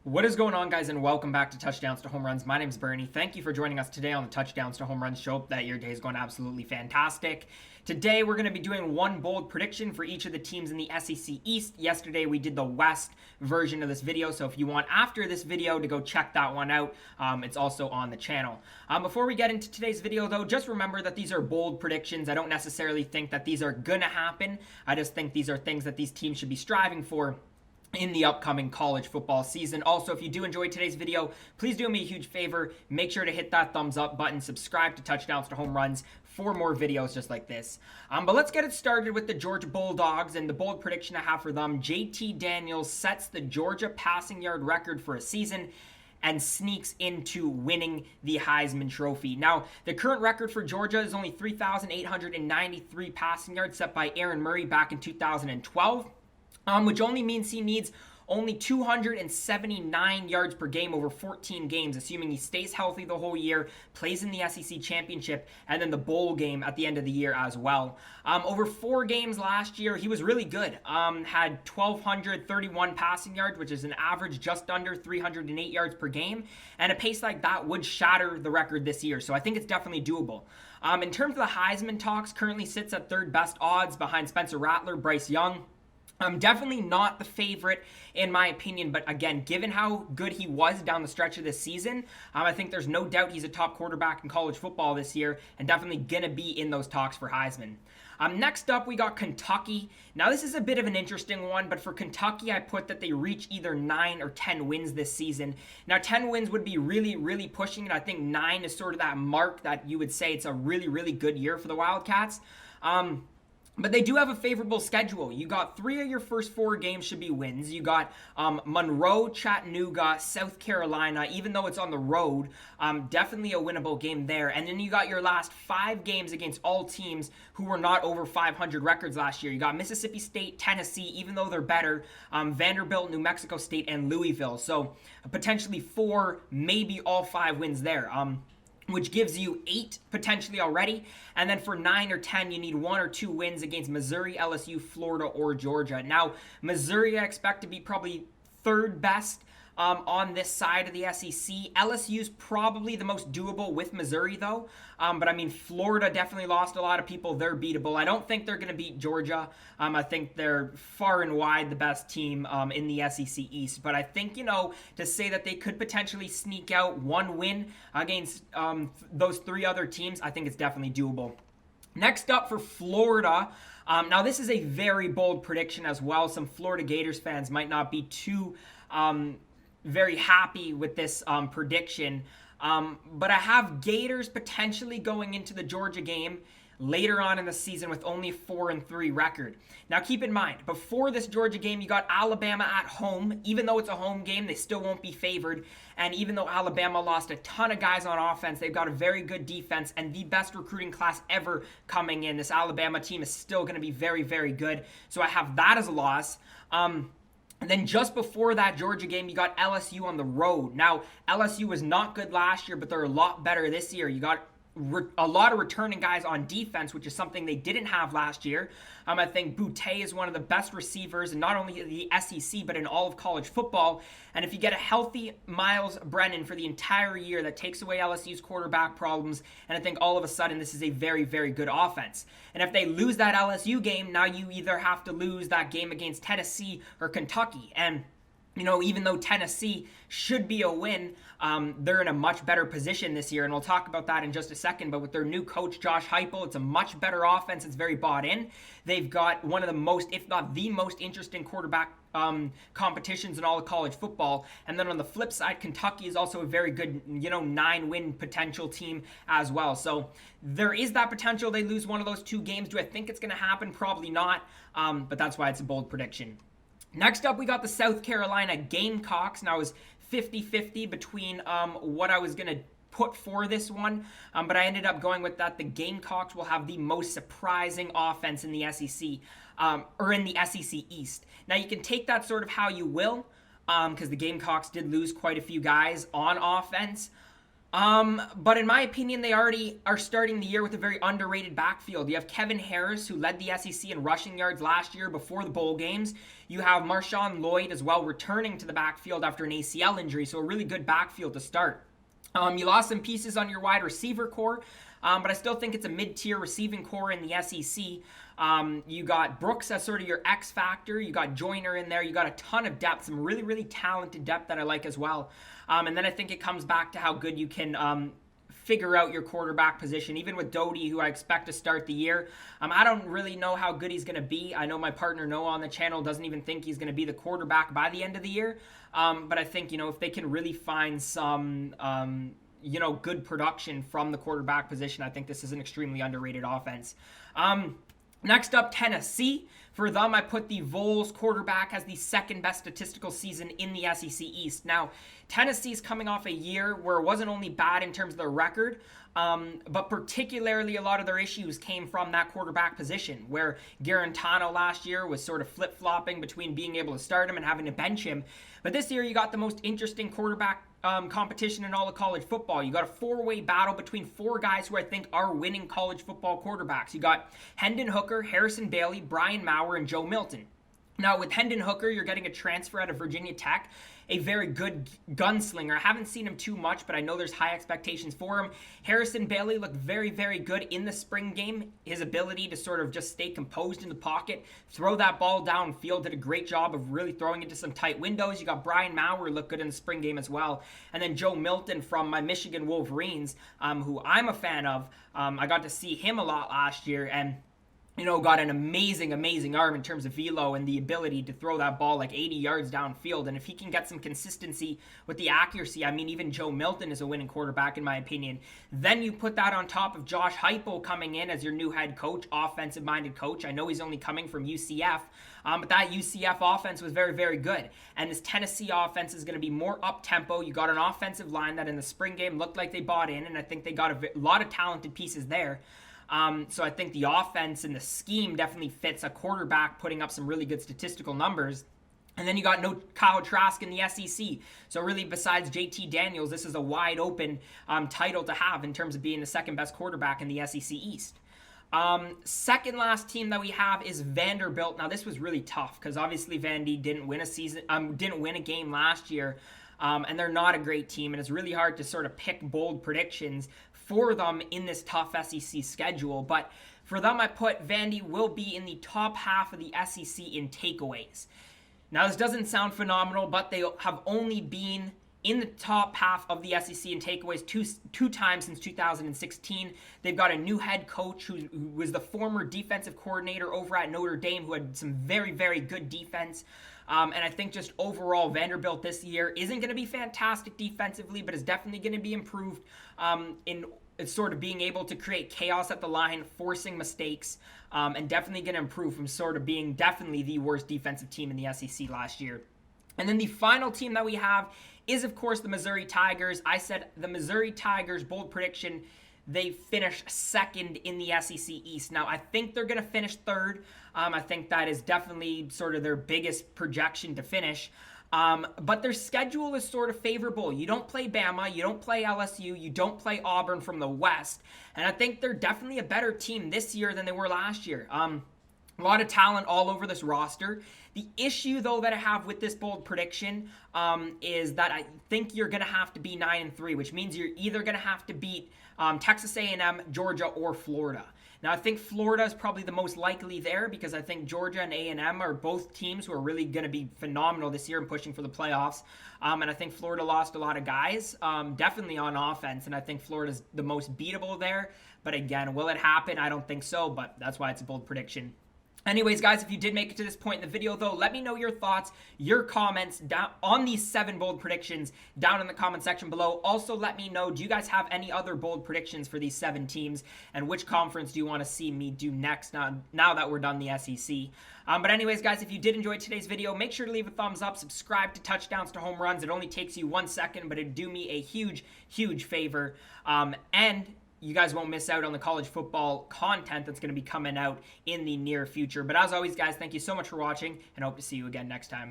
What is going on, guys, and welcome back to Touchdowns to Home Runs. My name is Bernie. Thank you for joining us today on the Touchdowns to Home Runs show. Hope that your day is going absolutely fantastic. Today, we're going to be doing one bold prediction for each of the teams in the SEC East. Yesterday, we did the West version of this video, so if you want after this video to go check that one out, it's also on the channel. Before we get into today's video, though, just remember that these are bold predictions. I don't necessarily think that these are going to happen. I just think these are things that these teams should be striving for in the upcoming college football season. Also, if you do enjoy today's video, please do me a huge favor. Make sure to hit that thumbs up button, subscribe to Touchdowns to Home Runs for more videos just like this. But let's get it started with the Georgia Bulldogs, and the bold prediction I have for them: JT Daniels sets the Georgia passing yard record for a season and sneaks into winning the Heisman Trophy. Now, the current record for Georgia is only 3,893 passing yards, set by Aaron Murray back in 2012. Which only means he needs only 279 yards per game over 14 games, assuming he stays healthy the whole year, plays in the SEC Championship, and then the bowl game at the end of the year as well. Over 4 games last year, he was really good. Had 1,231 passing yards, which is an average just under 308 yards per game, and a pace like that would shatter the record this year, so I think it's definitely doable. In terms of the Heisman talks, currently sits at third best odds behind Spencer Rattler, Bryce Young. Definitely not the favorite in my opinion, but again, given how good he was down the stretch of this season, I think there's no doubt he's a top quarterback in college football this year and definitely going to be in those talks for Heisman. Next up, we got Kentucky. Now, this is a bit of an interesting one, but for Kentucky, I put that they reach either 9 or 10 wins this season. Now, 10 wins would be really, really pushing it. I think 9 is sort of that mark that you would say it's a really, really good year for the Wildcats. But they do have a favorable schedule. You got 3 of your first 4 games should be wins. You got Monroe, Chattanooga, South Carolina, even though it's on the road, definitely a winnable game there. And then you got your last 5 games against all teams who were not over 500 records last year. You got Mississippi State, Tennessee, even though they're better, Vanderbilt, New Mexico State, and Louisville. So potentially 4, maybe all 5 wins there. Which gives you 8 potentially already. And then for 9 or 10, you need 1 or 2 wins against Missouri, LSU, Florida, or Georgia. Now, Missouri I expect to be probably third best on this side of the SEC. LSU's probably the most doable with Missouri, though. But I mean, Florida definitely lost a lot of people. They're beatable. I don't think they're going to beat Georgia. I think they're far and wide the best team in the SEC East. But I think, to say that they could potentially sneak out 1 win against those 3 other teams, I think it's definitely doable. Next up for Florida. Now, this is a very bold prediction as well. Some Florida Gators fans might not be too very happy with this prediction. But I have Gators potentially going into the Georgia game later on in the season with only 4-3 record. Now keep in mind, before this Georgia game, you got Alabama at home. Even though it's a home game, they still won't be favored. And even though Alabama lost a ton of guys on offense, they've got a very good defense and the best recruiting class ever coming in. This Alabama team is still going to be very, very good. So I have that as a loss. And then just before that Georgia game, you got LSU on the road. Now, LSU was not good last year, but they're a lot better this year. You got a lot of returning guys on defense, which is something they didn't have last year. I think Boutte is one of the best receivers, and not only the SEC, but in all of college football. And if you get a healthy Miles Brennan for the entire year, that takes away LSU's quarterback problems, and I think all of a sudden this is a very, very good offense. And if they lose that LSU game, now you either have to lose that game against Tennessee or Kentucky. And even though Tennessee should be a win, they're in a much better position this year, and we'll talk about that in just a second. But with their new coach, Josh Heupel, it's a much better offense. It's very bought in. They've got one of the most, if not the most interesting quarterback competitions in all of college football. And then on the flip side, Kentucky is also a very good, 9-win potential team as well. So there is that potential they lose one of those 2 games. Do I think it's going to happen? Probably not, but that's why it's a bold prediction. Next up, we got the South Carolina Gamecocks. Now, it was 50-50 between what I was going to put for this one, but I ended up going with that. The Gamecocks will have the most surprising offense in the SEC, or in the SEC East. Now, you can take that sort of how you will, because the Gamecocks did lose quite a few guys on offense. But in my opinion, they already are starting the year with a very underrated backfield. You have Kevin Harris, who led the SEC in rushing yards last year before the bowl games. You have Marshawn Lloyd as well, returning to the backfield after an ACL injury, so a really good backfield to start. You lost some pieces on your wide receiver core, but I still think it's a mid-tier receiving core in the SEC. You got Brooks as sort of your X factor. You got Joyner in there. You got a ton of depth, some really, really talented depth that I like as well. And then I think it comes back to how good you can figure out your quarterback position. Even with Doty, who I expect to start the year, I don't really know how good he's going to be. I know my partner Noah on the channel doesn't even think he's going to be the quarterback by the end of the year. But I think, if they can really find some, good production from the quarterback position, I think this is an extremely underrated offense. Next up, Tennessee. For them, I put the Vols quarterback as the second best statistical season in the SEC East. Now, Tennessee's coming off a year where it wasn't only bad in terms of their record, but particularly a lot of their issues came from that quarterback position, where Garantano last year was sort of flip-flopping between being able to start him and having to bench him. But this year, you got the most interesting quarterback competition in all of college football. You got a four-way battle between four guys who I think are winning college football quarterbacks. You got Hendon Hooker, Harrison Bailey, Brian Maurer, and Joe Milton. Now, with Hendon Hooker, you're getting a transfer out of Virginia Tech, a very good gunslinger. I haven't seen him too much, but I know there's high expectations for him. Harrison Bailey looked very, very good in the spring game. His ability to sort of just stay composed in the pocket, throw that ball downfield, did a great job of really throwing into some tight windows. You got Brian Maurer, looked good in the spring game as well. And then Joe Milton from my Michigan Wolverines, who I'm a fan of. I got to see him a lot last year, and got an amazing arm in terms of velo and the ability to throw that ball like 80 yards downfield. And if he can get some consistency with the accuracy, even Joe Milton is a winning quarterback in my opinion. Then you put that on top of Josh Heupel coming in as your new head coach, offensive-minded coach. I know he's only coming from UCF, but that UCF offense was very, very good. And this Tennessee offense is going to be more up-tempo. You got an offensive line that in the spring game looked like they bought in, and I think they got a lot of talented pieces there. So I think the offense and the scheme definitely fits a quarterback putting up some really good statistical numbers. And then you got no Kyle Trask in the SEC. So really, besides JT Daniels, this is a wide open title to have in terms of being the second best quarterback in the SEC East. Second last team that we have is Vanderbilt. Now this was really tough because obviously Vandy didn't win a game last year. And they're not a great team, and it's really hard to sort of pick bold predictions for them in this tough SEC schedule. But for them, I put Vandy will be in the top half of the SEC in takeaways. Now, this doesn't sound phenomenal, but they have only been in the top half of the SEC in takeaways two times since 2016. They've got a new head coach who was the former defensive coordinator over at Notre Dame, who had some very, very good defense. And I think just overall, Vanderbilt this year isn't going to be fantastic defensively, but is definitely going to be improved in sort of being able to create chaos at the line, forcing mistakes, and definitely going to improve from sort of being definitely the worst defensive team in the SEC last year. And then the final team that we have is, of course, the Missouri Tigers. I said the Missouri Tigers, bold prediction, they finish second in the SEC East. Now, I think they're going to finish third. I think that is definitely sort of their biggest projection to finish. But their schedule is sort of favorable. You don't play Bama, you don't play LSU, you don't play Auburn from the West. And I think they're definitely a better team this year than they were last year. A lot of talent all over this roster. The issue, though, that I have with this bold prediction is that I think you're going to have to be 9-3, which means you're either going to have to beat Texas A&M, Georgia, or Florida. Now, I think Florida is probably the most likely there because I think Georgia and A&M are both teams who are really going to be phenomenal this year and pushing for the playoffs. And I think Florida lost a lot of guys, definitely on offense, and I think Florida's the most beatable there. But again, will it happen? I don't think so, but that's why it's a bold prediction. Anyways, guys, if you did make it to this point in the video, though, let me know your thoughts, your comments down on these 7 bold predictions down in the comment section below. Also, let me know, do you guys have any other bold predictions for these 7 teams, and which conference do you want to see me do next now that we're done the SEC? But anyways, guys, if you did enjoy today's video, make sure to leave a thumbs up, subscribe to Touchdowns to Home Runs. It only takes you 1 second, but it'd do me a huge, huge favor. And you guys won't miss out on the college football content that's going to be coming out in the near future. But as always, guys, thank you so much for watching, and I hope to see you again next time.